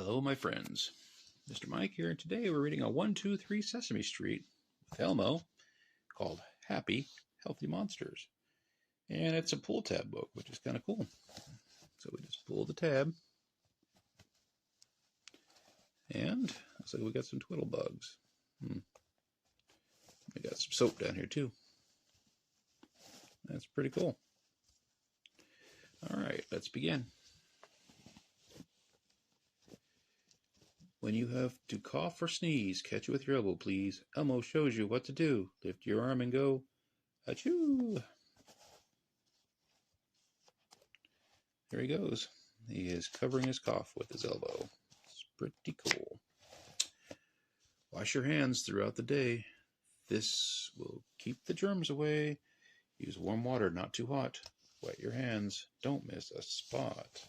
Hello, my friends. Mr. Mike here, and today we're reading a 1-2-3 Sesame Street with Elmo called Happy, Healthy Monsters. And it's a pull tab book, which is kind of cool. So we just pull the tab. And looks like we got some twiddle bugs. We got some soap down here too. That's pretty cool. All right, let's begin. When you have to cough or sneeze, catch it with your elbow, please. Elmo shows you what to do. Lift your arm and go, achoo! There he goes. He is covering his cough with his elbow. It's pretty cool. Wash your hands throughout the day. This will keep the germs away. Use warm water, not too hot. Wet your hands. Don't miss a spot.